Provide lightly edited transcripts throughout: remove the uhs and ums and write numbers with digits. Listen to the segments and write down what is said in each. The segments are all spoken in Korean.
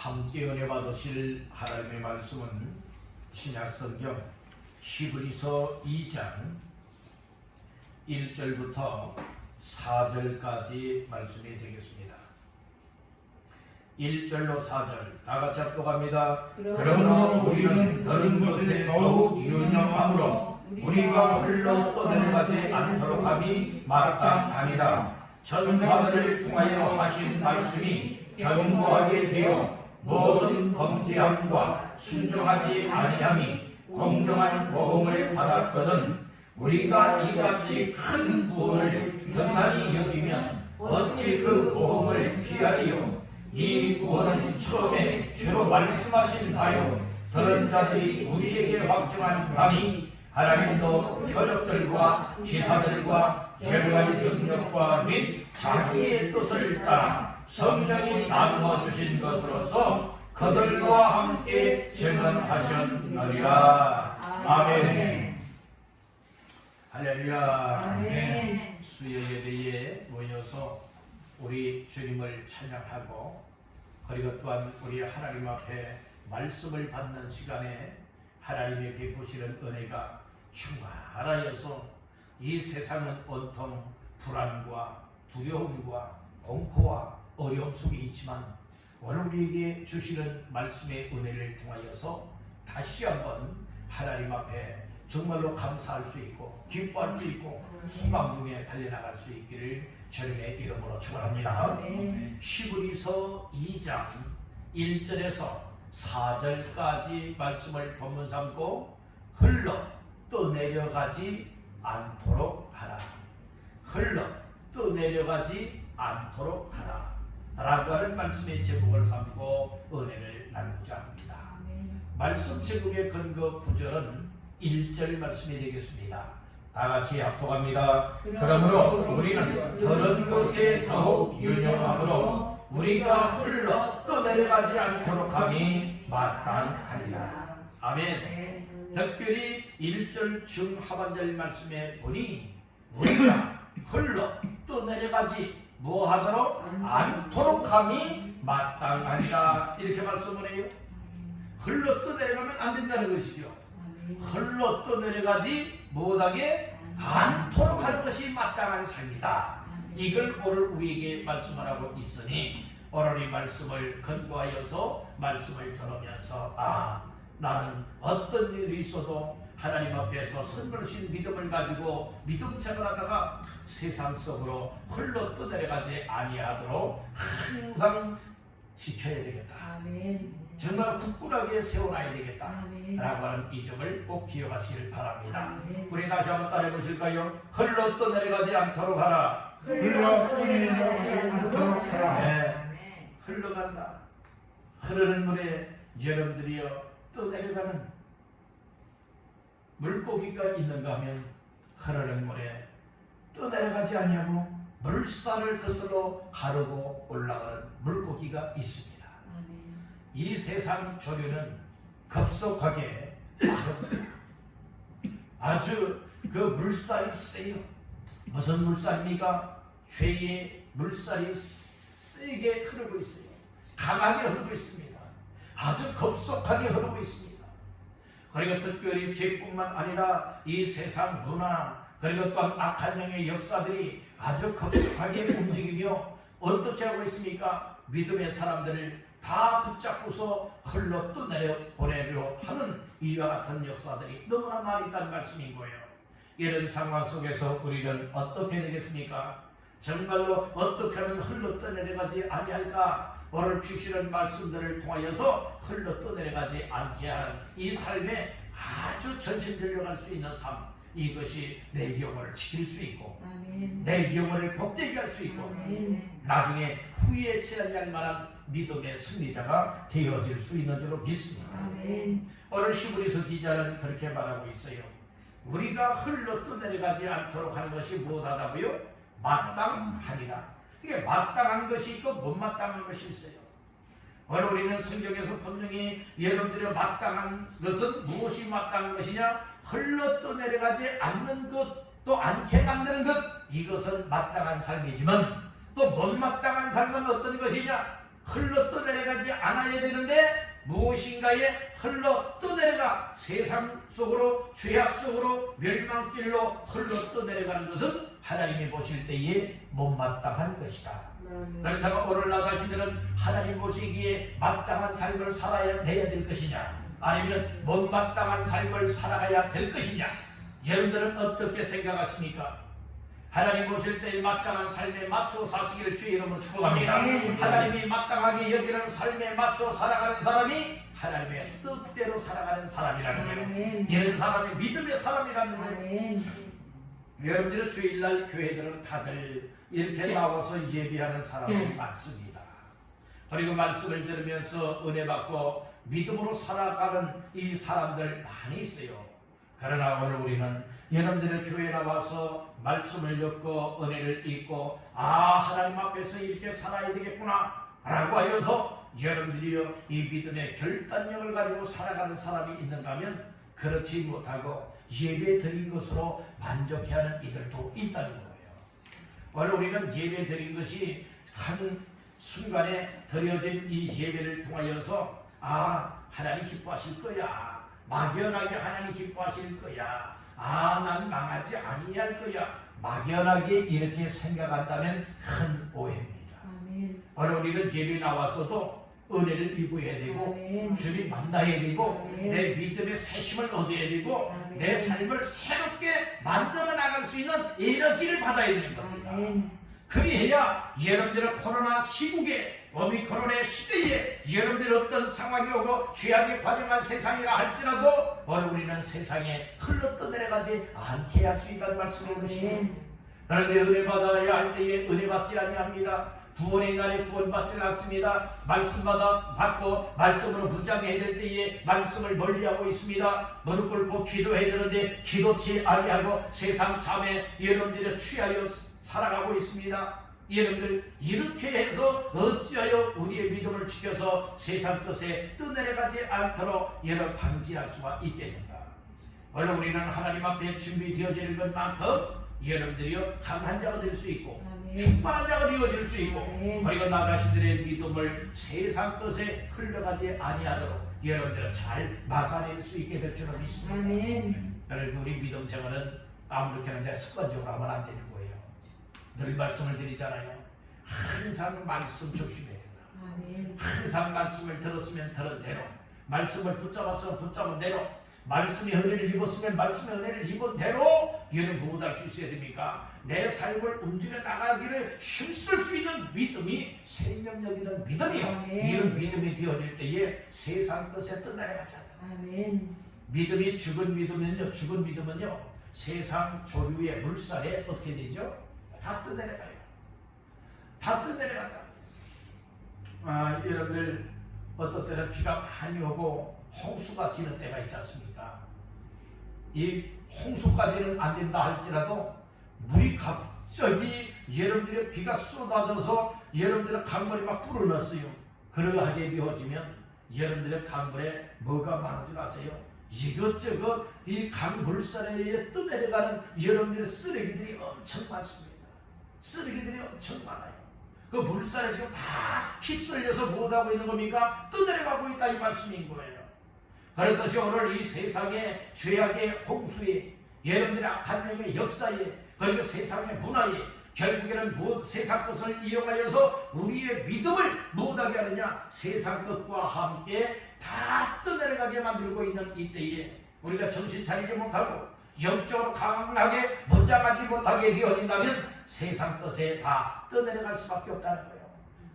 함께 은혜 받으실 하나님의 말씀은 신약성경 히브리서 2장 1절부터 4절까지 말씀이 되겠습니다. 1절로 4절 다같이 합독합니다. 그러므로 우리는 들은 것에 더욱 유념함으로 우리가 홀로 떠내려가지 않도록 함이 마땅하니라. 전파들을 통하여 하신 말씀이 견고하게 되어 모든 범죄함과 순종하지 아니함이 공정한 보응을 받았거든 우리가 이같이 큰 구원을 등한히 여기면 어찌 그 보응을 피하리요. 이 구원은 처음에 주로 말씀하신 바요 들은 자들이 우리에게 확증한 바니 하나님도 표적들과 기사들과 여러가지 능력과 및 자기의 뜻을 따라 성령이 나누어 주신 것으로서 그들과 함께 증언하셨느니라. 아멘. 할렐루야. 아멘. 수요예배에 모여서 우리 주님을 찬양하고 그리고 또한 우리 하나님 앞에 말씀을 받는 시간에 하나님이 베푸시는 은혜가 충만하여서 이 세상은 온통 불안과 두려움과 공포와 어려움 속에 있지만 오늘 우리에게 주시는 말씀의 은혜를 통하여서 다시 한번 하나님 앞에 정말로 감사할 수 있고 기뻐할 수 있고 소망 중에 달려나갈 수 있기를 주님의 이름으로 축원합니다. 히브리서 2장 1절에서 4절까지 말씀을 본문 삼고 흘러 떠내려가지 않도록 하라. 흘러 떠내려가지 않도록 하라 라고 하는 말씀의 제목을 삼고 은혜를 나누고자 합니다. 말씀 제목의 근거 구절은 1절 말씀이 되겠습니다. 다같이 합독합니다. 그러므로 우리는 들은 것에 더욱 유념함으로 우리가 흘러 떠내려가지 않도록 함이 마땅하니라. 아멘. 특별히 1절 중하반절 말씀에 보니 우리가 흘러 떠내려가지 뭐하도록 않도록 함이 마땅하니라 이렇게 말씀을 해요. 흘러 떠내려가면 안 된다는 것이죠. 흘러 떠내려가지 못하게 않도록 하는 것이 마땅한 삶이다. 이걸 오늘 우리에게 말씀을 하고 있으니 오늘 이 말씀을 근거하여서 말씀을 들으면서 나는 어떤 일이 있어도 하나님 앞에서 선물신 믿음을 가지고 믿음 생활하다가 세상 속으로 흘러 떠내려가지 아니하도록 항상 지켜야 되겠다. 아멘. 정말 굳건하게 세워놔야 되겠다 라고 하는 이 점을 꼭 기억하시길 바랍니다. 우리 다시 한번 따라해 보실까요? 흘러 떠내려가지 않도록 하라. 흘러 떠내려가지 않도록 하라. 네, 흘러간다. 흐르는 물에 여러분들이여 떠내려가는 물고기가 있는가 하면 흐르는 물에 떠내려가지 아니하고 물살을 거슬러 가르고 올라가는 물고기가 있습니다. 이 세상 조류는 급속하게 빠릅니다. 아주 그 물살이 세요. 무슨 물살입니까? 죄의 물살이 세게 흐르고 있어요. 강하게 흐르고 있습니다. 아주 급속하게 흐르고 있습니다. 그리고 특별히 죄뿐만 아니라 이 세상 문화 그리고 또한 악한 영의 역사들이 아주 급속하게 움직이며 어떻게 하고 있습니까? 믿음의 사람들을 다 붙잡고서 흘러 떠내려 보내려 하는 이와 같은 역사들이 너무나 많이 있다는 말씀인 거예요. 이런 상황 속에서 우리는 어떻게 되겠습니까? 정말로 어떻게 하면 흘러 떠내려가지 아니할까? 오늘 주시는 말씀들을 통하여서 흘러 떠내려가지 않게 하는 이 삶에 아주 전심전력할 수 있는 삶, 이것이 내 영혼을 지킬 수 있고 내 영혼을 복되게 할 수 있고 나중에 후에 치러질 만한 믿음의 승리자가 되어질 수 있는 줄로 믿습니다. 오늘 히브리서 기자는 그렇게 말하고 있어요. 우리가 흘러 떠내려가지 않도록 하는 것이 무엇하다고요? 마땅하니라. 이게 마땅한 것이 있고 못 마땅한 것이 있어요. 오늘 우리는 성경에서 분명히 여러분들의 마땅한 것은 무엇이 마땅한 것이냐? 흘러 떠내려가지 않는 것, 또 않게 만드는 것, 이것은 마땅한 삶이지만 또 못마땅한 삶은 어떤 것이냐? 흘러 떠내려가지 않아야 되는데 무엇인가에 흘러 떠내려가 세상 속으로 죄악 속으로 멸망길로 흘러 떠내려가는 것은 하나님이 보실 때에 못마땅한 것이다. 그렇다면 오늘 나 자신들은 하나님 보시기에 마땅한 삶을 살아야 될 것이냐, 아니면 못마땅한 삶을 살아가야 될 것이냐, 여러분들은 어떻게 생각하십니까? 하나님 보실 때 마땅한 삶에 맞춰 사시기를 주의 이름으로 축복합니다. 하나님이 마땅하게 여기는 삶에 맞춰 살아가는 사람이 하나님의 뜻대로 살아가는 사람이라는 거예요. 이런 사람이 믿음의 사람이라는 거예요. 여러분들은 주일날 교회들은 다들 이렇게 나와서 예배하는 사람이 많습니다. 그리고 말씀을 들으면서 은혜 받고 믿음으로 살아가는 이 사람들 많이 있어요. 그러나 오늘 우리는 여러분들의 교회에 나와서 말씀을 듣고 은혜를 읽고 하나님 앞에서 이렇게 살아야 되겠구나 라고 하여서 여러분들이요 이 믿음의 결단력을 가지고 살아가는 사람이 있는가 하면 그렇지 못하고 예배 드린 것으로 만족해하는 이들도 있다는 거예요. 오늘 우리는 예배 드린 것이 한 순간에 드려진 이 예배를 통하여서 하나님 기뻐하실 거야, 막연하게 하나님 기뻐하실 거야, 난 망하지 아니할 거야, 막연하게 이렇게 생각한다면 큰 오해입니다. 오늘 우리는 예배 나와서도 은혜를 입어야 되고 주님 만나야 되고 내 믿음의 새심을 얻어야 되고 내 삶을 새롭게 만들어 나갈 수 있는 에너지를 받아야 되는 겁니다. 그리해야 여러분들은 코로나 시국에 오미크론의 시대에 여러분들이 어떤 상황이 오고 죄악이 과정한 세상이라 할지라도 오늘 우리는 세상에 흘러 떠내려가지 않게 할 수 있다는 말씀인 것입니다. 그런데 은혜 받아야 할 때에 은혜 받지 아니합니다. 구원의 날에 구원받지 않습니다. 말씀 받고 말씀으로 붙잡게 될 때에 말씀을 멀리하고 있습니다. 무릎 꿇고 기도해야 되는데 기도치 아니하고 세상 잠에 여러분들이 취하여 살아가고 있습니다. 여러분들 이렇게 해서 어찌하여 우리의 믿음을 지켜서 세상 것에 떠내려가지 않도록 여러분 방지할 수가 있겠는가? 원래 우리는 하나님 앞에 준비되어지는 것만큼 여러분들이요 강한 자가 될 수 있고 충만한 자가 되어질 수 있고 그리고 나 자신들의 믿음을 세상 것에 흘러가지 아니하도록 여러분들은 잘 막아낼 수 있게 될 줄로 믿습니다. 그리고 우리 믿음 생활은 아무렇게나 내 습관적으로 하면 안 되는 거예요. 늘 말씀을 드리잖아요. 항상 말씀 조심해야 된다. 항상 말씀을 들었으면 들은 대로, 말씀을 붙잡았으면 붙잡은 대로, 말씀의 은혜를 입었으면 말씀의 은혜를 입은 대로 여러분 무엇할 수 있어야 됩니까? 내 삶을 움직여 나가기를 힘쓸 수 있는 믿음이 생명력이던 믿음이요. 이런 믿음이 되어질 때에 세상 것에 떠내려가지 않는다. 믿음이 죽은 믿음은요 세상 조류의 물살에 어떻게 되죠? 다 떠내려가요. 다 떠내려간다. 여러분들 어떤 때는 비가 많이 오고 홍수가 지는 때가 있지 않습니까? 이 홍수까지는 안 된다 할지라도 물이 갑자기 여러분들의 비가 쏟아져서 여러분들의 강물이 막 불어났어요. 그러하게 되어지면 여러분들의 강물에 뭐가 많은 줄 아세요? 이것저것 이 강물살에 떠내려가는 여러분들의 쓰레기들이 엄청 많습니다. 쓰레기들이 엄청 많아요. 그 물살에 지금 다 휩쓸려서 못하고 있는 겁니까? 떠내려가고 있다 이 말씀인 거예요. 그렇듯이 오늘 이 세상의 죄악의 홍수에 여러분들의 악한 영의 역사에 그리고 세상의 문화에 결국에는 세상 것을 이용하여서 우리의 믿음을 못하게 하느냐 세상 것과 함께 다 떠내려가게 만들고 있는 이때에 우리가 정신 차리지 못하고 영적으로 강하게 무장하지 못하게 되어진다면 세상 것에 다 떠내려갈 수밖에 없다는 거예요.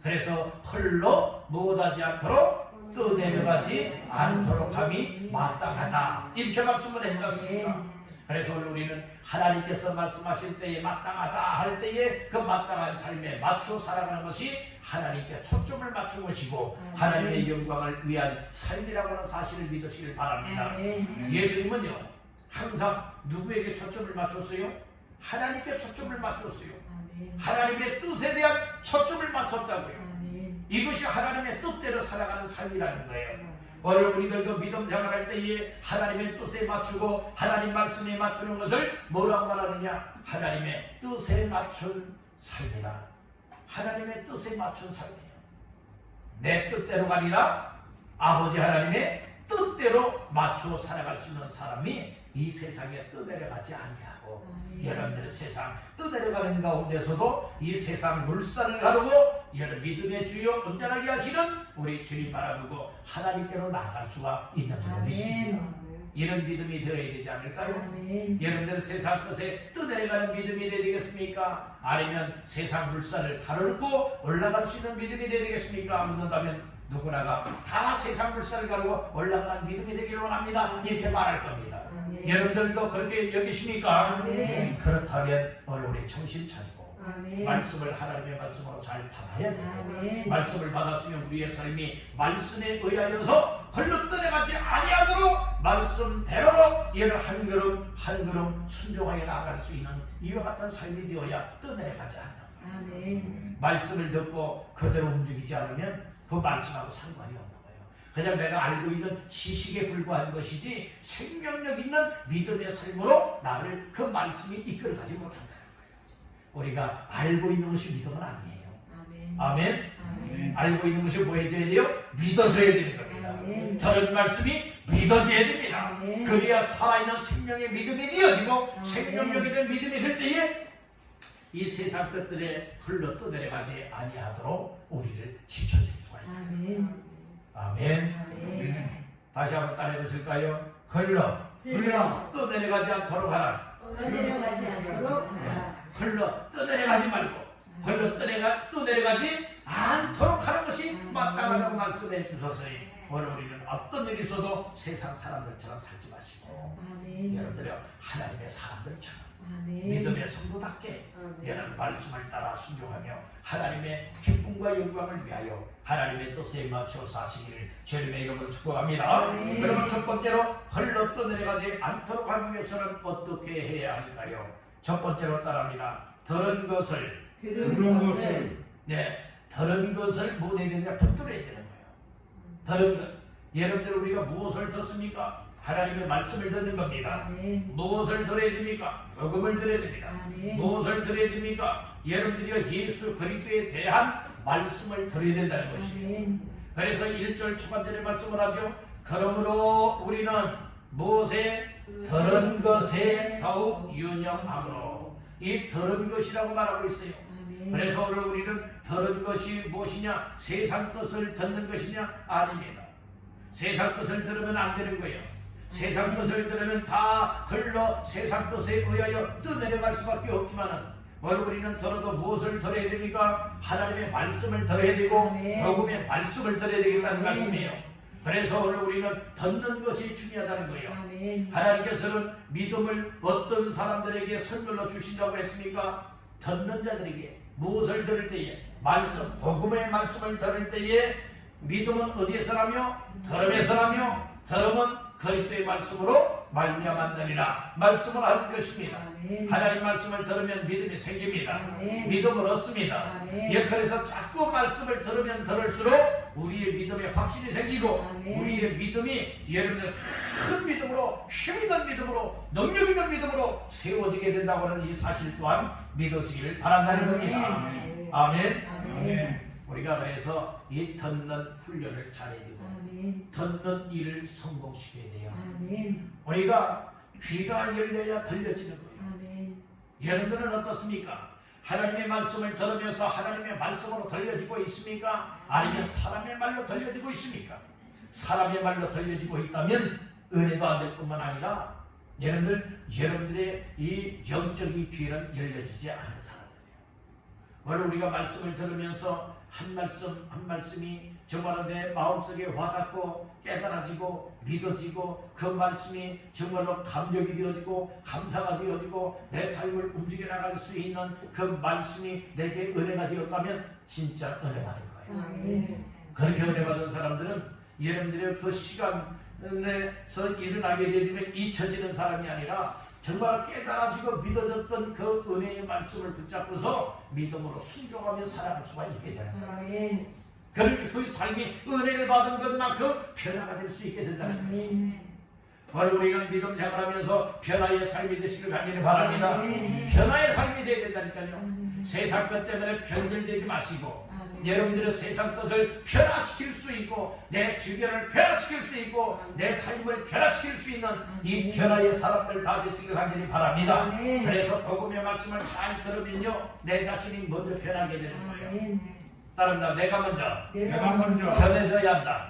그래서 홀로 못하지 않도록 떠내려가지 않도록 함이 마땅하다 이렇게 말씀을 했지 않습니까? 그래서 우리는 하나님께서 말씀하실 때에 마땅하다 할 때에 그 마땅한 삶에 맞추어 살아가는 것이 하나님께 초점을 맞춘 것이고 하나님의 영광을 위한 삶이라고 하는 사실을 믿으시길 바랍니다. 예수님은요 항상 누구에게 초점을 맞췄어요? 하나님께 초점을 맞췄어요. 하나님의 뜻에 대한 초점을 맞췄다고요. 이것이 하나님의 뜻대로 살아가는 삶이라는 거예요. 오늘 우리들도 믿음 생활할 때에 하나님의 뜻에 맞추고 하나님 말씀에 맞추는 것을 뭐라고 말하느냐? 하나님의 뜻에 맞춘 삶이다. 하나님의 뜻에 맞춘 삶이에요. 내 뜻대로가 아니라 아버지 하나님의 뜻대로 맞추어 살아갈 수 있는 사람이 이 세상에 떠내려가지 아니하고 여러분들의 세상 떠내려가는 가운데서도 이 세상 물살을 가르고 여러분 믿음의 주여 온전하게 하시는 우리 주님 바라보고 하나님께로 나아갈 수가 있는 줄 믿습니다. 이런 믿음이 되어야 되지 않을까요? 여러분들 세상 것에 떠내려가는 믿음이 되어야 되겠습니까? 아니면 세상 물살을 가르고 올라갈 수 있는 믿음이 되어야 되겠습니까? 묻는다면 누구나가 다 세상 물살을 가르고 올라가는 믿음이 되기를 원합니다. 이렇게 말할 겁니다. 여러분들도 그렇게 여기십니까? 그렇다면 오늘 우리 정신 차리고 말씀을 하나님의 말씀으로 잘 받아야 되고 말씀을 받았으면 우리의 삶이 말씀에 의하여서 헐로 떠내가지 아니하도록 말씀대로 이를 한 걸음 한 걸음 순종하여 나아갈 수 있는 이와 같은 삶이 되어야 떠내가지 않는다. 말씀을 듣고 그대로 움직이지 않으면 그 말씀하고 상관이 없는 거예요. 그냥 내가 알고 있는 지식에 불과한 것이지 생명력 있는 믿음의 삶으로 나를 그 말씀이 이끌어가지 못한다는 거예요. 우리가 알고 있는 것이 믿음은 아니에요. 아멘. 알고 있는 것이 뭐 해줘야 돼요? 믿어줘야 되는 겁니다. 들은 말씀이 믿어져야 됩니다. 그래야 살아있는 생명의 믿음이 되어지고 생명력 있는 믿음이 될 때에 이 세상 것들에 흘러 떠내려가지 아니하도록 우리를 지켜줄 수가 있습니다. 아멘. 다시 한번 따라해 보실까요? 흘러 떠내려가지 않도록 하라. 흘러 떠내려가지 말고 흘러 떠내려가지 않도록 하는 것이 마땅하다고 말씀해 주셨으니 오늘 우리는 어떤 일이 있어도 세상 사람들처럼 살지 마시고 여러분들이 하나님의 사람들처럼 믿음의 성도답게 여러분 말씀을 따라 순종하며 하나님의 기쁨과 영광을 위하여 하나님의 뜻에 맞춰 사시기를 주님의 이름으로 축복합니다. 그러면 첫 번째로 흘러 떠내려가지 않도록 하기 위해서는 어떻게 해야 할까요? 첫 번째로 따라합니다. 들은 것을 들은 것을 뭐 해야 되냐? 붙들어야 되는 거예요. 들은 것. 여러분들 우리가 무엇을 듣습니까? 하나님의 말씀을 듣는 겁니다. 무엇을 들어야 됩니까? 복음을 들어야 됩니다. 무엇을 들어야 됩니까? 여러분들이 예수 그리스도에 대한 말씀을 들어야 된다는 것이에요. 그래서 1절 초반절에 말씀을 하죠. 그러므로 우리는 무엇에 들은 것에 더욱 유념함으로 이 들은 것이라고 말하고 있어요. 그래서 오늘 우리는 들은 것이 무엇이냐? 세상 것을 듣는 것이냐? 아닙니다. 세상 것을 들으면 안 되는 거예요. 세상 것을 들으면 다 흘러 세상 것에 의하여 떠내려갈 수밖에 없지만은 오늘 우리는 들어도 무엇을 들어야 됩니까? 하나님의 말씀을 들어야 되고 복음의 말씀을 들어야 되겠다는 말씀이에요. 그래서 오늘 우리는 듣는 것이 중요하다는 거예요. 하나님께서는 믿음을 어떤 사람들에게 선물로 주신다고 했습니까? 듣는 자들에게 무엇을 들을 때에 말씀, 복음의 말씀을 들을 때에 믿음은 어디에서 나며? 들음에서 나며 들음은 그리스도의 말씀으로 말미암았느니라 말씀을 하는 것입니다. 하나님 말씀을 들으면 믿음이 생깁니다. 믿음을 얻습니다. 그래서 자꾸 말씀을 들으면 들을수록 우리의 믿음에 확신이 생기고 우리의 믿음이 여러분들 큰 믿음으로 힘있는 믿음으로 능력 있는 믿음으로 세워지게 된다고 하는 이 사실 또한 믿으시기를 바란다는 겁니다. 아멘. 우리가 그래서 이 듣는 훈련을 잘해야 되고 듣는 일을 성공시켜야 돼요. 우리가 귀가 열려야 들려지는 거예요. 여러분들은 어떻습니까? 하나님의 말씀을 들으면서 하나님의 말씀으로 들려지고 있습니까? 아니면 사람의 말로 들려지고 있습니까? 사람의 말로 들려지고 있다면 은혜도 안 될 뿐만 아니라 여러분들의 이 영적인 귀는 열려지지 않은 사람들이에요. 오늘 우리가 말씀을 들으면서 한 말씀 한 말씀이 정말로 내 마음속에 와닿고 깨달아지고 믿어지고 그 말씀이 정말로 감격이 되어지고 감사가 되어지고 내 삶을 움직여 나갈 수 있는 그 말씀이 내게 은혜가 되었다면 진짜 은혜 받은 거예요. 그렇게 은혜 받은 사람들은 여러분들의 그 시간에서 일어나게 되면 잊혀지는 사람이 아니라 정말 깨달아지고 믿어졌던 그 은혜의 말씀을 붙잡고서 믿음으로 순종하며 살아갈 수가 있게 되는 거예요. 그러니 그 삶이 은혜를 받은 것만큼 변화가 될 수 있게 된다는 것입니다. 오늘 우리는 믿음 생활하면서 변화의 삶이 되시길 바라기를 바랍니다. 변화의 삶이 되어야 된다니까요. 세상 것 때문에 변질되지 마시고 여러분들의 세상 것을 변화시킬 수 있고 내 주변을 변화시킬 수 있고 내 삶을 변화시킬 수 있는 이 변화의 사람들 다 되시길 간절히 바랍니다. 그래서 복음의 말씀을 잘 들으면요 내 자신이 먼저 변하게 되는 거예요. 따릅니다. 내가 먼저 변해져야 한다.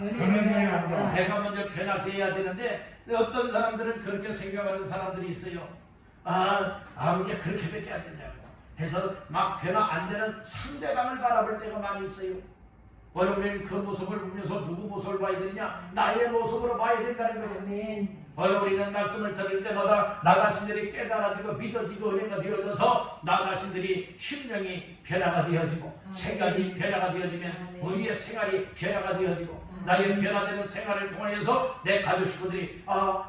내가 먼저 변화져야 되는데 어떤 사람들은 그렇게 생각하는 사람들이 있어요. 아무게 그렇게밖에 안 되냐고 해서 막 변화 안 되는 상대방을 바라볼 때가 많이 있어요. 원래 그 모습을 보면서 누구 모습을 봐야 되냐? 나의 모습으로 봐야 된다는 거예요. 원래 우리는 말씀을 들을 때마다 나 자신들이 깨달아지고 믿어지고 은혜가 되어져서 나 자신들이 심령이 변화가 되어지고 생각이 변화가 되어지면 우리의 생활이 변화가 되어지고 나의 변화되는 생활을 통해서 내 가족 식구들이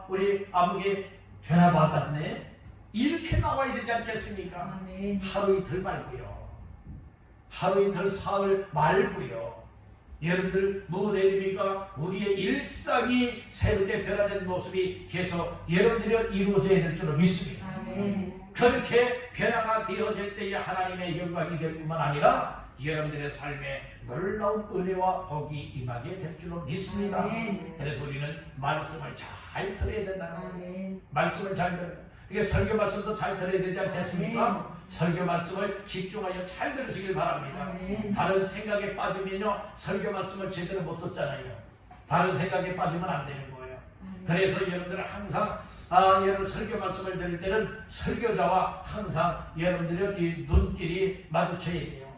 우리 아무개 변화받았네 이렇게 나와야 되지 않겠습니까? 하루 이틀 말고요. 하루 이틀 사흘 말고요. 여러분들 무엇입니까? 우리의 일상이 새롭게 변화된 모습이 계속 여러분들이 이루어져야 될 줄로 믿습니다. 그렇게 변화가 되어질 때에 하나님의 영광이 될 뿐만 아니라 여러분들의 삶에 놀라운 은혜와 복이 임하게 될 줄로 믿습니다. 그래서 우리는 말씀을 잘 들어야 된다는 거예요. 말씀을 잘 들어요. 이게 설교 말씀도 잘 들어야 되지 않겠습니까? 설교 말씀을 집중하여 잘 들으시길 바랍니다. 다른 생각에 빠지면요 설교 말씀을 제대로 못 듣잖아요. 다른 생각에 빠지면 안 되는 거예요. 그래서 여러분들은 항상 여러분 설교 말씀을 들을 때는 설교자와 항상 여러분들의 이 눈길이 마주쳐야 돼요.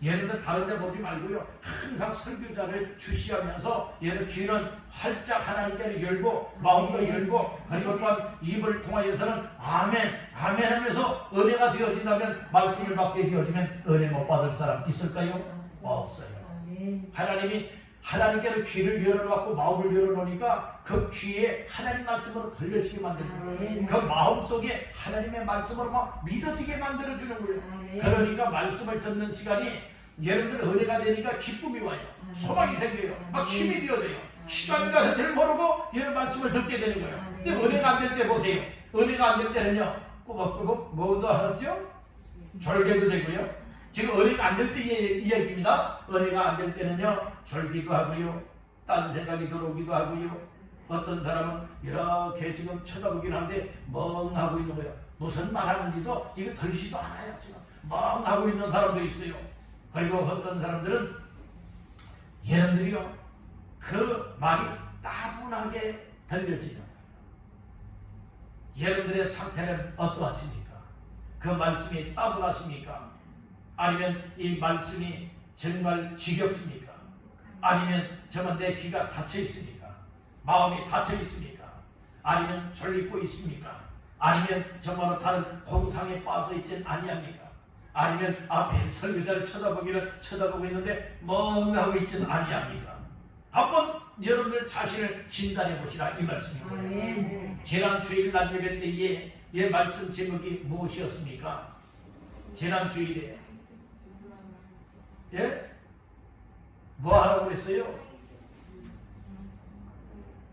여러분들 다른 데 보지 말고요 항상 설교자를 주시하면서 여러분 귀는 활짝 하나님께 열고 마음도 열고 그리고 또한 입을 통하여서는 아멘 아멘 하면서 은혜가 되어진다면 말씀을 받게 되어지면 은혜 못 받을 사람 있을까요? 없어요. 하나님께는 귀를 열어놓고 마음을 열어놓으니까 그 귀에 하나님 말씀으로 들려지게 만드는 거예요. 그 마음속에 하나님의 말씀으로 막 믿어지게 만들어주는 거예요. 그러니까 말씀을 듣는 시간이 여러분들 은혜가 되니까 기쁨이 와요. 소망이 생겨요. 막 힘이 되어져요. 시간이 가는 줄 모르고 이런 말씀을 듣게 되는 거예요. 근데 은혜가 안 될 때 보세요. 은혜가 안 될 때는요 꾸벅꾸벅 뭐도 하죠? 졸개도 되고요. 지금 은혜가 안 될 때 이야기입니다. 은혜가 안 될 때는요 졸기도 하고요 딴 생각이 들어오기도 하고요 어떤 사람은 이렇게 지금 쳐다보긴 하는데 멍하고 있는 거예요. 무슨 말하는지도 이거 들리지도 않아요. 지금 멍하고 있는 사람도 있어요. 그리고 어떤 사람들은 여러분들이요 그 말이 따분하게 들려지는 거예요. 여러분들의 상태는 어떠하십니까? 그 말씀이 따분하십니까? 아니면 이 말씀이 정말 지겹습니까? 아니면 정말 내 귀가 닫혀 있습니까? 마음이 닫혀 있습니까? 아니면 졸리고 있습니까? 아니면 정말로 다른 공상에 빠져 있진 아니합니까? 아니면 앞에 설교자를 쳐다보고 있는데 멍하고 있진 아니합니까? 한번 여러분들 자신을 진단해 보시라 이 말씀이고요. 지난 주일 낮 예배 때에 이 말씀 제목이 무엇이었습니까? 지난 주일에 뭐 하라고 그랬어요?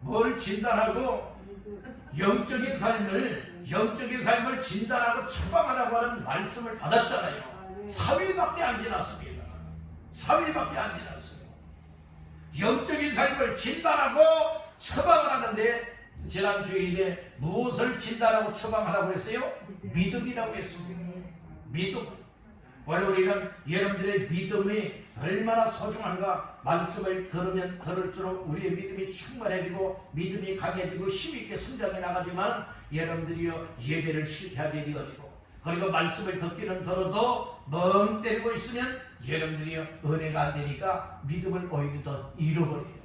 뭘 진단하고 영적인 삶을 진단하고 처방하라고 하는 말씀을 받았잖아요. 3일밖에 안 지났습니다. 3일밖에 안 지났어요. 영적인 삶을 진단하고 처방을 하는데 지난 주일에 무엇을 진단하고 처방하라고 했어요? 믿음이라고 했습니다. 믿음. 원래 우리는 여러분들의 믿음이 얼마나 소중한가 말씀을 들으면 들을수록 우리의 믿음이 충만해지고 믿음이 강해지고 힘있게 성장해 나가지만 여러분들이요 예배를 실패하게 되어지고 그리고 말씀을 듣기는 들어도 멍 때리고 있으면 여러분들이요 은혜가 안 되니까 믿음을 오히려 더 잃어버려요.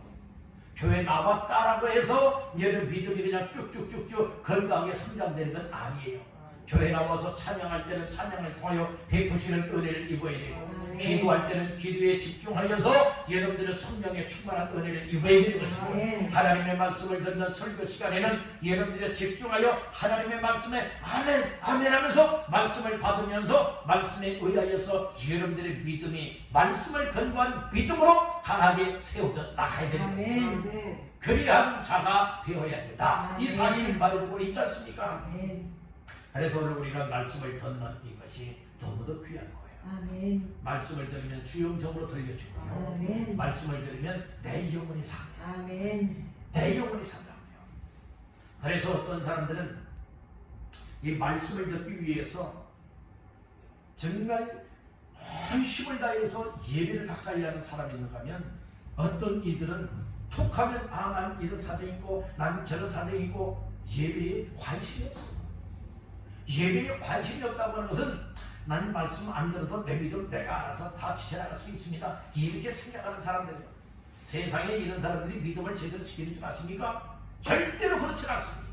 교회 나왔다라고 해서 여러분 믿음이 그냥 쭉쭉쭉쭉 건강하게 성장되는 건 아니에요. 교회 나와서 찬양할 때는 찬양을 통하여 베푸시는 은혜를 입어야 되고 기도할 때는 기도에 집중하여서 여러분들의 성령에 충만한 은혜를 입어야 되는 것이고 하나님의 말씀을 듣는 설교 시간에는 여러분들이 집중하여 하나님의 말씀에 아멘 아멘 하면서 말씀을 받으면서 말씀에 의하여서 여러분들의 믿음이 말씀을 근거한 믿음으로 강하게 세워져 나가야 되는 거예요. 그리한 자가 되어야 된다. 이 사실을 말해주고 있지 않습니까? 그래서 오늘 우리는 말씀을 듣는 이것이 너무도 귀한 거예요. 아멘. 말씀을 들으면 주 음성으로 들려주고요. 아멘. 말씀을 들으면 내 영혼이 삽니다. 아멘. 내 영혼이 산다고요. 그래서 어떤 사람들은 이 말씀을 듣기 위해서 정말 온 힘을 다해서 예배를 가까이 하는 사람이 있는가 하면 어떤 이들은 툭 하면 난 이런 사정이 있고 난 저런 사정이 있고 예배에 관심이 없어. 예배에 관심이 없다고 하는 것은 난 말씀 안 들어도 내 믿음 내가 알아서 다 지켜나갈 수 있습니다. 이렇게 생각하는 사람들이에요. 세상에 이런 사람들이 믿음을 제대로 지키는 줄 아십니까? 절대로 그렇지 않습니다.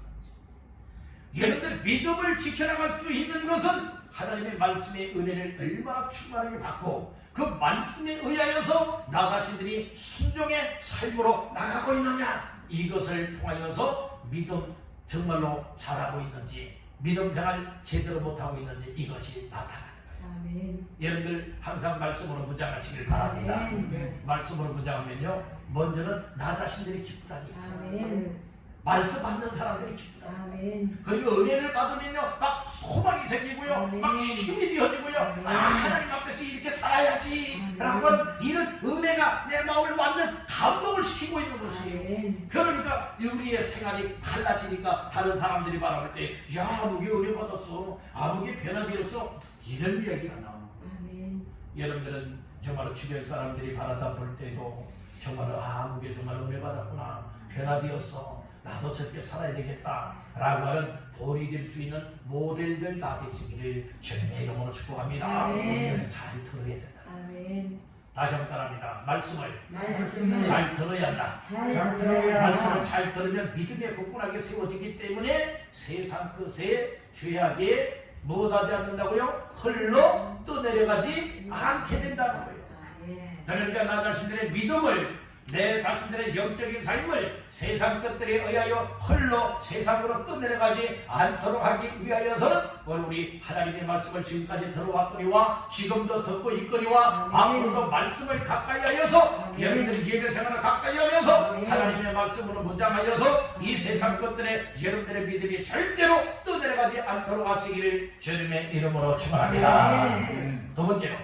여러분들 믿음을 지켜나갈 수 있는 것은 하나님의 말씀의 은혜를 얼마나 충만하게 받고 그 말씀에 의하여서 나 자신들이 순종의 삶으로 나가고 있느냐, 이것을 통하여서 믿음 정말로 잘하고 있는지 믿음 생활 제대로 못하고 있는지 이것이 나타나는 거예요. 아멘. 여러분들 항상 말씀으로 무장하시길 바랍니다. 아멘. 말씀으로 무장하면요 먼저는 나 자신들이 기쁘다니, 아멘. 말씀 받는 사람들이 기쁘다. 아멘. 그리고 은혜를 받으면요 막 소망이 생기고요, 아멘. 막 힘이 되어지고요. 아멘. 하나님 앞에서 이렇게 살아야지 아멘. 라고 하는 이런 은혜가 내 마음을 완전 감동을 시키고 있는 것이에요. 아멘. 그러니까 우리의 생활이 달라지니까 다른 사람들이 바라볼 때 야, 아무게 은혜 받았어, 아무게 변화되었어, 이런 이야기가 나오는 거예요. 아멘. 여러분들은 정말 주변 사람들이 바라다 볼 때도 정말 아무게 정말 은혜 받았구나, 변화되었어, 나도 저렇게 살아야 되겠다 라고 하는 본이 될 수 있는 모델들 다 되시기를 주님의 이름으로 축복합니다. 아멘. 잘 들어야 된다. 아멘. 다시 한번 따라합니다. 말씀을 말씀을 잘 들어야 한다. 잘 들어야 말씀을 한다. 잘 들으면 믿음에 굳건하게 세워지기 때문에 세상 끝에 죄악에 무엇하지 않는다고요? 흘러 떠내려가지 않게 된다고요. 아멘. 그러니까 나 자신들의 믿음을, 내 자신들의 영적인 삶을 세상 것들에 의하여 흘러 세상으로 떠내려가지 않도록 하기 위하여서는 오늘 우리 하나님의 말씀을 지금까지 들어왔거니와 지금도 듣고 있거니와 앞으로도 말씀을 가까이 하여서 여러분들이 예배 생활을 가까이 하면서 하나님의 말씀으로 무장하여서 이 세상 것들에 여러분들의 믿음이 절대로 떠내려가지 않도록 하시기를 주님의 이름으로 축원합니다. 두 번째로,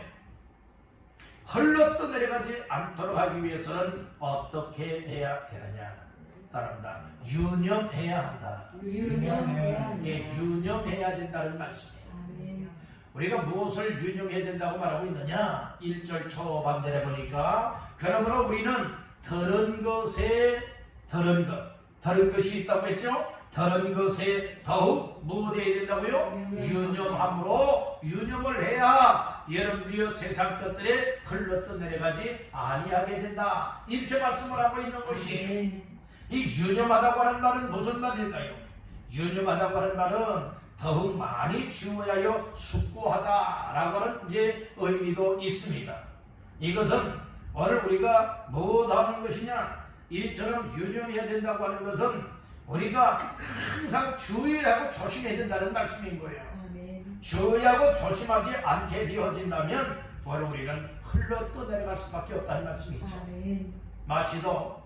흘러 떠내려가지 않도록 하기 위해서는 어떻게 해야 되느냐? 따라합니다. 유념해야 한다. 유념해야 한다. 예, 유념해야 된다는 말씀이에요. 아멘. 우리가 무엇을 유념해야 된다고 말하고 있느냐? 1절 초반절에 보니까 그러므로 우리는 들은 것이 있다고 했죠? 들은 것에 더욱 무엇해야 된다고요? 유념함으로 유념을 해야 여러분들이 세상 것들에 흘러 내려가지 아니하게 된다. 이렇게 말씀을 하고 있는 것이, 아멘. 이 유념하다고 하는 말은 무슨 말일까요? 유념하다고 하는 말은 더욱 많이 주어야여 숙고하다라고 하는 이제 의미도 있습니다. 이것은 오늘 우리가 무엇 하는 것이냐? 이처럼 유념해야 된다고 하는 것은 우리가 항상 주의하고 조심해야 된다는 말씀인 거예요. 아멘. 주의하고 조심하지 않게 되어진다면 오늘 우리는 흘러 떠내려갈 수밖에 없다는 말씀이죠. 아멘. 마치도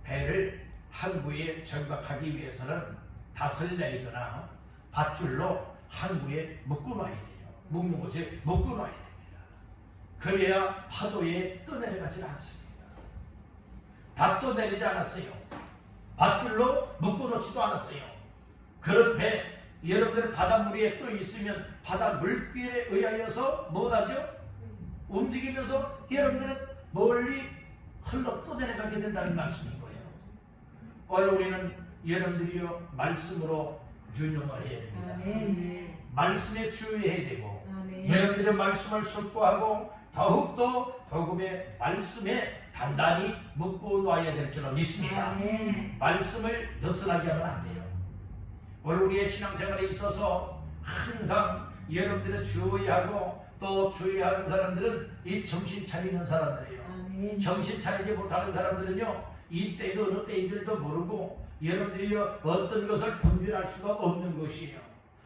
배를 항구에 정박하기 위해서는 닷을 내리거나 밧줄로 항구에 묶어놔야 돼요. 묶는 곳에 묶어놔야 됩니다. 그래야 파도에 떠내려가지 않습니다. 닷도 내리지 않았어요. 밧줄로 묶어놓지도 않았어요. 그런 배, 여러분들 바닷물 위에 떠 있으면 바다 물길에 의하여서 뭐하죠? 움직이면서 여러분들은 멀리 흘러 떠내려가게 된다는 말씀인 거예요. 오늘 우리는 여러분들이요 말씀으로 유념을 해야 됩니다. 아멘. 말씀에 주의해야 되고 아멘. 여러분들의 말씀을 숙고하고 더욱더 복음의 말씀에 단단히 묶어 놔야 될 줄로 믿습니다. 아멘. 말씀을 느슨하게 하면 안 돼요. 오늘 우리의 신앙생활에 있어서 항상 여러분들의 주의하고 또 주의하는 사람들은 이 정신 차리는 사람들이에요. 아멘. 정신 차리지 못하는 사람들은요 이 때가 어느 때인 줄도 모르고 여러분들이 어떤 것을 분별할 수가 없는 것이에요.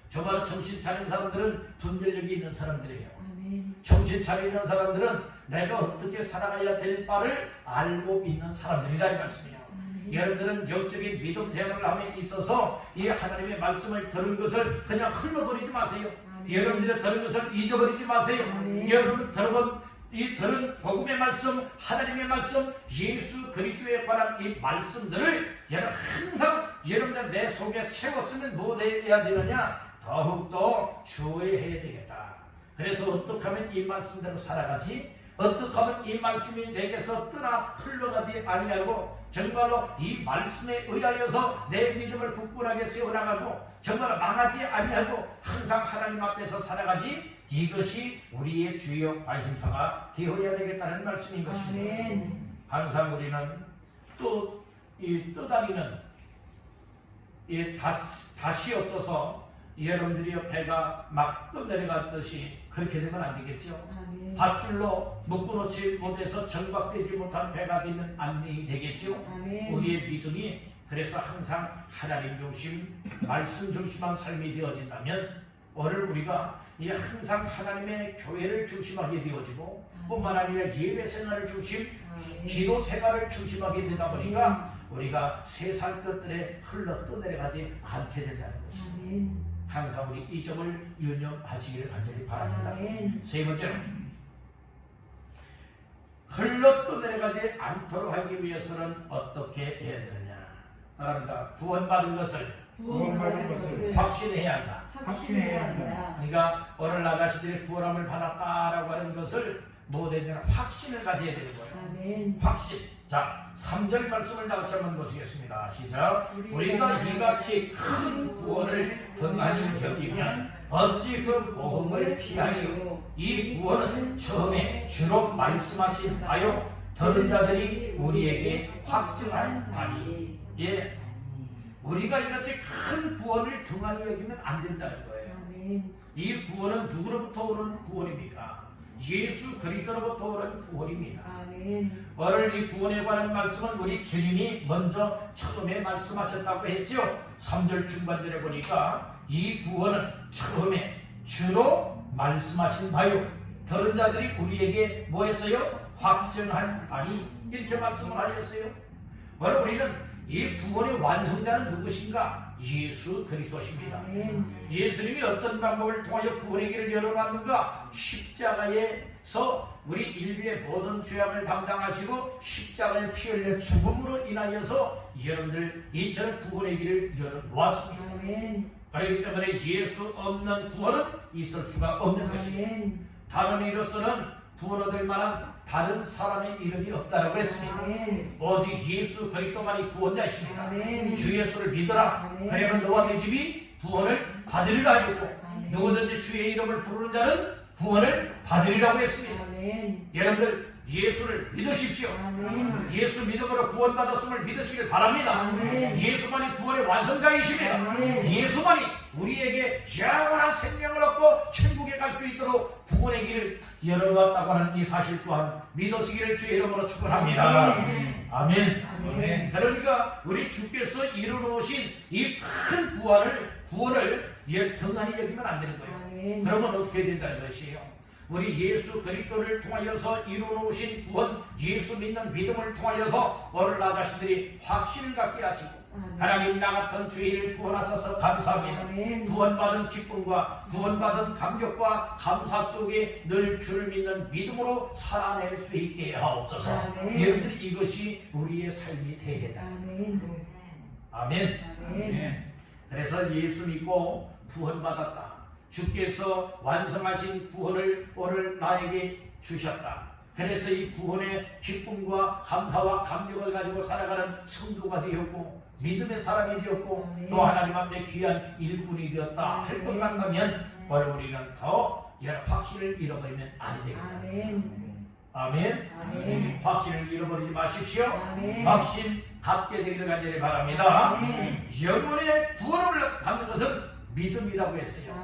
정말 정신 차린 사람들은 분별력이 있는 사람들이에요. 아멘. 정신 차리는 사람들은 내가 어떻게 살아가야 될 바를 알고 있는 사람들이라는 말씀이에요. 아멘. 여러분들은 영적인 믿음 생활을 함에 있어서 이 하나님의 말씀을 들은 것을 그냥 흘러버리지 마세요. 여러분들이 들은 것을 잊어버리지 마세요. 여러분 들은 복음의 말씀, 하나님의 말씀, 예수 그리스도에 관한 이 말씀들을 여러분 항상 여러분들 내 속에 채웠으면 무엇해야 되느냐? 더욱더 주의해야 되겠다. 그래서 어떻게 하면 이 말씀대로 살아가지? 어떻게 하면 이 말씀이 내게서 떠나 흘러가지 아니하고 정말로 이 말씀에 의하여서 내 믿음을 굳건하게 세워나가고 정말 망하지 아니하고 항상 하나님 앞에서 살아가지? 이것이 우리의 주요 관심사가 되어야 되겠다는 말씀인 것입니다. 항상 우리는 또 이 떠다니는 이 다시 없어서 여러분들이 배가 막 떠내려갔듯이 그렇게 되면 안 되겠죠. 밧줄로 묶어놓지 못해서 정박되지 못한 배가 되면 안 되겠죠. 우리의 믿음이 그래서 항상 하나님 중심, 말씀 중심한 삶이 되어진다면 오늘 우리가 이제 항상 하나님의 교회를 중심하게 되어지고 뿐만 아니라 예배 생활을 중심, 기도 생활을 중심하게 되다 보니까 우리가 세상 것들에 흘러 떠내려가지 않게 된다는 것입니다. 항상 우리 이 점을 유념하시기를 간절히 바랍니다. 세 번째로 흘러 떠내려가지 않도록 하기 위해서는 어떻게 해야 되느냐? 따라합니다. 구원받은 것을 확신해야 한다. 그러니까 오늘 나가시들이 구원함을 받았다라고 하는 것을 뭐든지 확신을 가져야 되는 거예요. 확신. 자, 3절 말씀을 나같이 한번 보시겠습니다. 시작. 우리가 이같이 큰 구원을 등한히 여기면 어찌 그 보응을 피하리요? 이 구원은 처음에 주로 말씀하신 바요 들은 자들이 우리에게 확증한 바니. 예, 우리가 이같이 큰 구원을 등한히 여기면 안 된다는 거예요. 이 구원은 누구로부터 오는 구원입니까? 예수 그리스도로부터 오는 구원입니다. 오늘 이 구원에 관한 말씀은 우리 주님이 먼저 처음에 말씀하셨다고 했죠. 3절 중반절에 보니까 이 구원은 처음에 주로 말씀하신 바요 들은 자들이 우리에게 뭐 했어요? 확증한 바니. 이렇게 말씀을 하셨어요. 오늘 우리는 이 구원의 완성자는 누구신가? 예수 그리스도십니다. 예수님이 어떤 방법을 통하여 구원의 길을 열어놨는가? 십자가에서 우리 인류의 모든 죄악을 담당하시고 십자가에 피 흘려 죽음으로 인하여서 여러분들 이처럼 구원의 길을 열어놓았습니다. 그렇기 때문에 예수 없는 구원은 있을 수가 없는 것입니다. 다른 이로서는 구원 얻을 만한 다른 사람의 이름이 없다라고 했습니다. 오직 예수 그리스도만이 구원자이십니다. 주 예수를 믿어라. 그러면 너와 네 집이 구원을 받으리라 하였고 누구든지 주의 이름을 부르는 자는 구원을 받으리라고 했습니다. 여러분들 예수를 믿으십시오. 예수 믿음으로 구원받았음을 믿으시길 바랍니다. 예수만이 구원의 완성자이십니다. 예수만이 우리에게 영원한 생명을 얻고 천국에 갈 수 있도록 구원의 길을 열어놨다고 하는 이 사실 또한 믿으시기를 주의 이름으로 축원합니다. 아멘. 그러니까 우리 주께서 이루어놓으신 이 큰 구원을 등한히 여기면 안 되는 거예요. 그러면 어떻게 된다는 것이에요? 우리 예수 그리스도를 통하여서 이루어놓으신 구원, 예수 믿는 믿음을 통하여서 오늘 나 자신들이 확신을 갖게 하시고 하나님 나 같은 죄인을 구원하셔서 감사합니다. 구원받은 기쁨과 구원받은 감격과 감사 속에 늘 주를 믿는 믿음으로 살아낼 수 있게 하옵소서. 여러분들이 이것이 우리의 삶이 되겠다. 아멘. 그래서 예수 믿고 구원받았다. 주께서 완성하신 구원을 오늘 나에게 주셨다. 그래서 이 구원의 기쁨과 감사와 감격을 가지고 살아가는 성도가 되었고 믿음의 사람이 되었고 또 하나님 앞에 귀한 일꾼이 되었다 할 것 같다면 오늘 우리는 더 확신을 잃어버리면 안 되겠다. 아멘. 확신을 잃어버리지 마십시오. 확신 갖게 되기를 간절히 바랍니다. 영혼의 구원을 받는 것은 믿음이라고 했어요.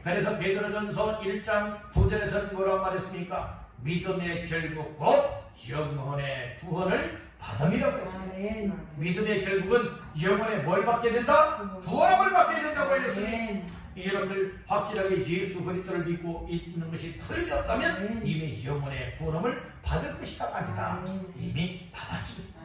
그래서 베드로전서 1장 9절에서 뭐라고 말했습니까? 믿음의 결국 곧 영혼의 구원을 받음이라고 했습니다. 믿음의 결국은 영혼의 뭘 받게 된다? 구원함을 받게 된다고 했습니다. 여러분들 확실하게 예수 그리스도를 믿고 있는 것이 틀렸다면 이미 영혼의 구원함을 받을 것이다 아니다. 이미 받았습니다.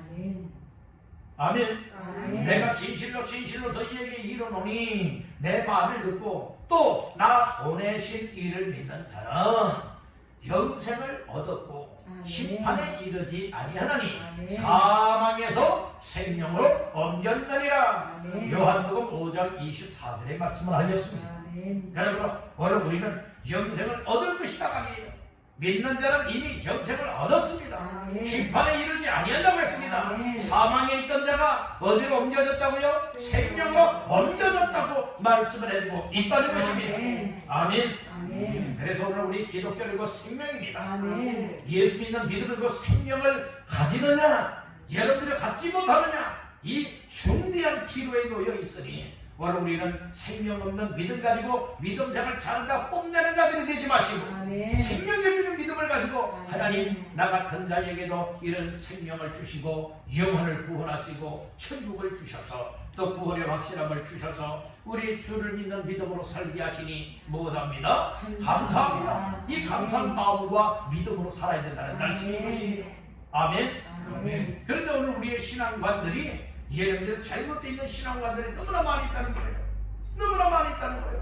아멘. 아멘. 내가 진실로 진실로 너희에게 이르노니 내 말을 듣고 또 나 보내신 이를 믿는 자는 영생을 얻었고 아멘. 심판에 이르지 아니하나니 아멘. 사망에서 생명으로 옮겼느니라. 아멘. 요한복음 5장 24절의 말씀을 하셨습니다. 아멘. 그러므로 오늘 우리는 영생을 얻을 것이다 아니에요. 믿는 자는 이미 영생을 얻었습니다. 아멘. 심판에 이르지 아니한다고 했습니다. 아멘. 사망에 있던 자가 어디로 옮겨졌다고요? 생명으로 옮겨졌다고 말씀을 해주고 있다는 것입니다. 아멘. 아멘. 그래서 오늘 우리 기독교는 그 생명입니다. 아멘. 예수 믿는 믿음은 그 생명을 가지느냐 여러분들이 갖지 못하느냐 이 중대한 기로에 놓여 있으니 오늘 우리는 생명 없는 믿음 가지고 믿음 생활 잘한다 뽐내는 자들이 되지 마시고 아멘. 생명적인 믿음을 가지고 아멘. 하나님 나 같은 자에게도 이런 생명을 주시고 영혼을 구원하시고 천국을 주셔서 또 구원의 확실함을 주셔서 우리 주를 믿는 믿음으로 살게 하시니 무엇합니다? 감사합니다. 이 감사한 마음과 믿음으로 살아야 된다는 말씀인 것이 아멘. 아멘. 그런데 오늘 우리의 신앙관들이 여러분들 잘못되어 있는 신앙관들이 너무나 많이 있다는 거예요. 너무나 많이 있다는 거예요.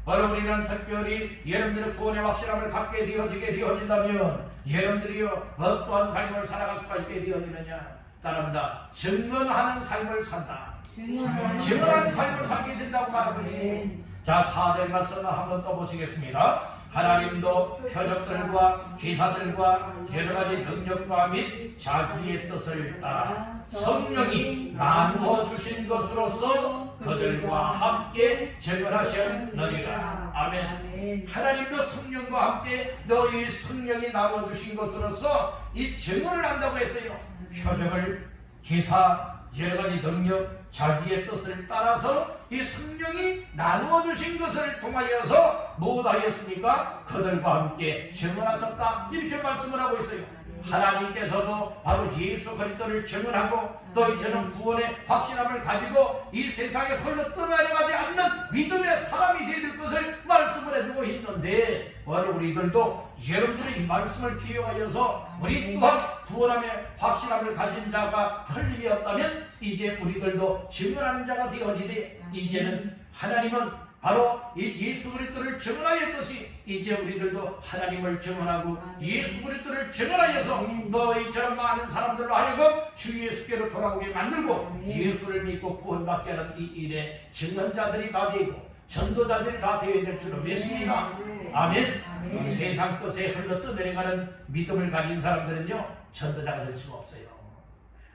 오늘 우리는 특별히 여러분들의 구원의 확실함을 갖게 되어진다면 여러분들이요 어떠한 삶을 살아갈 수가 있게 되어지느냐 따릅니다. 증언하는 삶을 산다. 증언하는 삶을 살게 된다고 말하고 있어요. 자 4절 말씀을 한번 또 보시겠습니다. 하나님도 표적들과 기사들과 여러가지 능력과 및 자기의 뜻을 따라 성령이 나누어 주신 것으로서 그들과 함께 증언하셨느니라. 아멘. 하나님도 성령과 함께 너희 성령이 나누어 주신 것으로서 이 증언을 한다고 했어요. 표적을 기사 여러가지 능력 자기의 뜻을 따라서 이 성령이 나누어 주신 것을 통하여서 무엇하였습니까? 그들과 함께 증언하셨다 이렇게 말씀을 하고 있어요. 하나님께서도 바로 예수 그리스도를 증언하고 너희처럼 구원의 확신함을 가지고 이 세상에 홀로 떠나려가지 않는 믿음의 사람이 되야 될 것을 말씀을 해주고 있는데 오늘 우리들도 여러분들의 이 말씀을 기억하여서 우리 또한 구원함의 확신함을 가진 자가 틀림이 없다면 이제 우리들도 증언하는 자가 되어지되 이제는 하나님은 바로 이 예수 그리스도를 증언하였듯이 이제 우리들도 하나님을 증언하고 예수 그리스도를 증언하여서 너희처럼 많은 사람들로 하여금 주 예수께로 돌아오게 만들고 예수를 믿고 구원받게 하는 이 일에 증언자들이 다 되고 전도자들이 다 되어야 될 줄로 믿습니다. 아멘. 세상 것에 흘러 떠내려가는 믿음을 가진 사람들은요 전도자가 될 수가 없어요.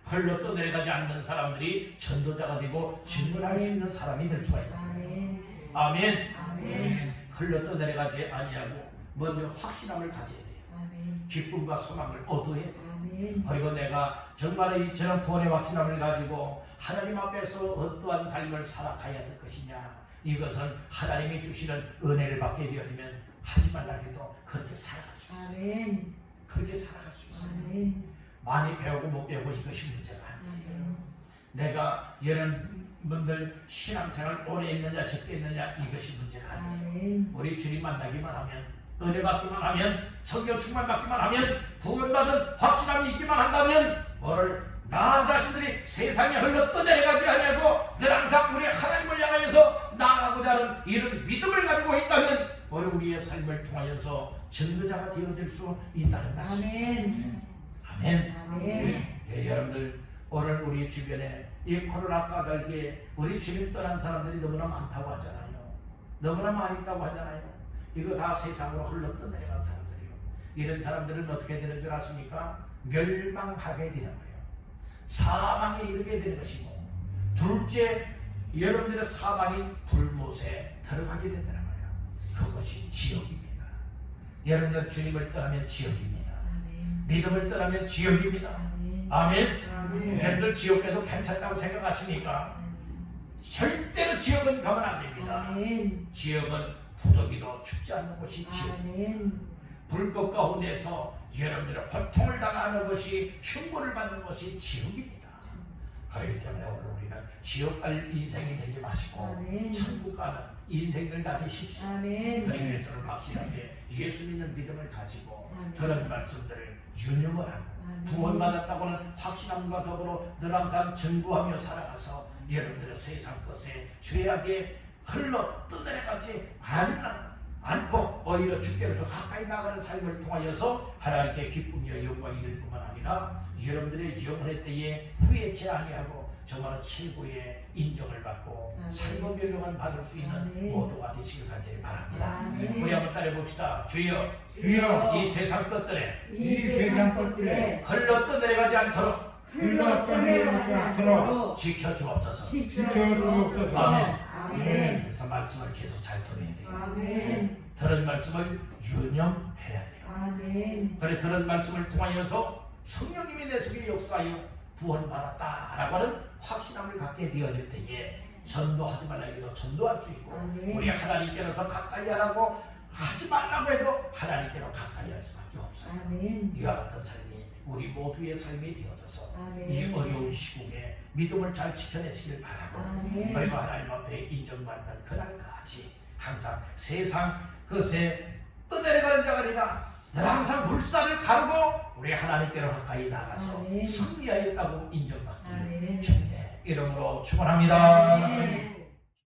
흘러 떠내려가지 않는 사람들이 전도자가 되고 증언할 수 있는 사람이 될 수가 있는 거예요. 아멘. 아멘. 흘러 떠내려가지 아니하고 먼저 확신함을 가져야 돼요. 아멘. 기쁨과 소망을 얻어야 돼요. 아멘. 그리고 내가 정말 이처럼 구원의 확신함을 가지고 하나님 앞에서 어떠한 삶을 살아가야 될 것이냐 이것은 하나님이 주시는 은혜를 받게 되어지면 하지 말라해도 그렇게 살아갈 수 있어요. 아멘. 그렇게 살아갈 수 있어요. 아멘. 많이 배우고 못 배우고 이것이 문제가 아니에요. 내가 여러분들 신앙생활 오래 있느냐 적게 있느냐 이것이 문제가 아니에요. 아멘. 우리 주님 만나기만 하면 은혜 받기만 하면 성령 충만 받기만 하면 구원받은 확신함이 있기만 한다면 오늘 나 자신들이 세상에 흘러 떠내려가지 아니하고 늘 항상 우리 하나님을 향하여서 나아가고자 하는 이런 믿음을 가지고 있다면 오늘 우리의 삶을 통하여서 전도자가 되어질 수 있다는 말씀. 아멘. 아멘. 아멘. 예, 여러분들 오늘 우리 주변에 이 코로나 까닭에 우리 주변 떠난 사람들이 너무나 많다고 하잖아요. 너무나 많이 있다고 하잖아요. 이거 다 세상으로 흘러 떠내려간 사람들이요. 이런 사람들은 어떻게 되는 줄 아십니까? 멸망하게 되는 거예요. 사망에 이르게 되는 것이고 둘째 여러분들의 사망이 불못에 들어가게 된다는 거예요. 그것이 지옥입니다. 여러분들 주님을 떠나면 지옥입니다. 아멘. 믿음을 떠나면 지옥입니다. 아멘. 아멘. 아멘. 여러분들 지옥 가도 괜찮다고 생각하십니까? 절대로 지옥은 가면 안 됩니다. 아멘. 지옥은 구더기도 죽지 않는 곳이 지옥. 아멘. 불꽃 가운데서 여러분들의 고통을 당하는 것이 흉보를 받는 것이 지옥입니다. 그렇기 때문에 오늘 우리는 지옥 갈 인생이 되지 마시고 아멘. 천국 가는 인생을 다니십시오. 아멘. 그러기 위해서는 확실하게 예수 믿는 믿음을 가지고 아멘. 그런 말씀들을 유념을 하고 아멘. 구원받았다고는 확신함과 더불어 늘 항상 증거하며 살아가서 여러분들의 세상 것에 죄악에 흘러 떠내려가지 않고 오히려 주께로 더 가까이 나가는 삶을 통하여서 하나님께 기쁨이여 영광이 될 뿐만 아니라 여러분들의 영혼의 때에 후회치 아니하고 정말로 최고의 인정을 받고 아멘. 삶의 멸령을 받을 수 있는 아멘. 모두가 되시길 간절히 바랍니다. 아멘. 우리 한번 따라해봅시다. 주여 주여, 이 세상 것들에 이 세상 것들에 흘러 떠내려가지 않도록 흘러 떠내려가지 않도록 지켜주옵소서. 지켜주옵소서. 아멘. 아멘. 그래서 말씀을 계속 잘 들어야 돼요. 아멘. 들은 말씀을 유념해야 돼요. 아멘. 그래 들은 말씀을 통하여서 성령님이 내 속에 역사하여 구원받았다라고 하는 확신함을 갖게 되어질 때에 전도하지 말라고 해도 전도할 수 있고 아멘. 우리 하나님께로 더 가까이 하라고 하지 말라고 해도 하나님께로 가까이 할 수밖에 없어요. 아멘. 이와 같은 삶이 우리 모두의 삶이 되어져서 아멘. 이 어려운 시국에 믿음을 잘 지켜내시길 바라고 아멘. 그리고 하나님 앞에 인정받는 그날까지 항상 세상 것에 떠내려가는 자가 아니라 늘 항상 물살을 가르고 우리 하나님께로 가까이 나가서 아멘. 승리하였다고 인정받기를 아멘. 주님의 이름으로 축원합니다. 아멘.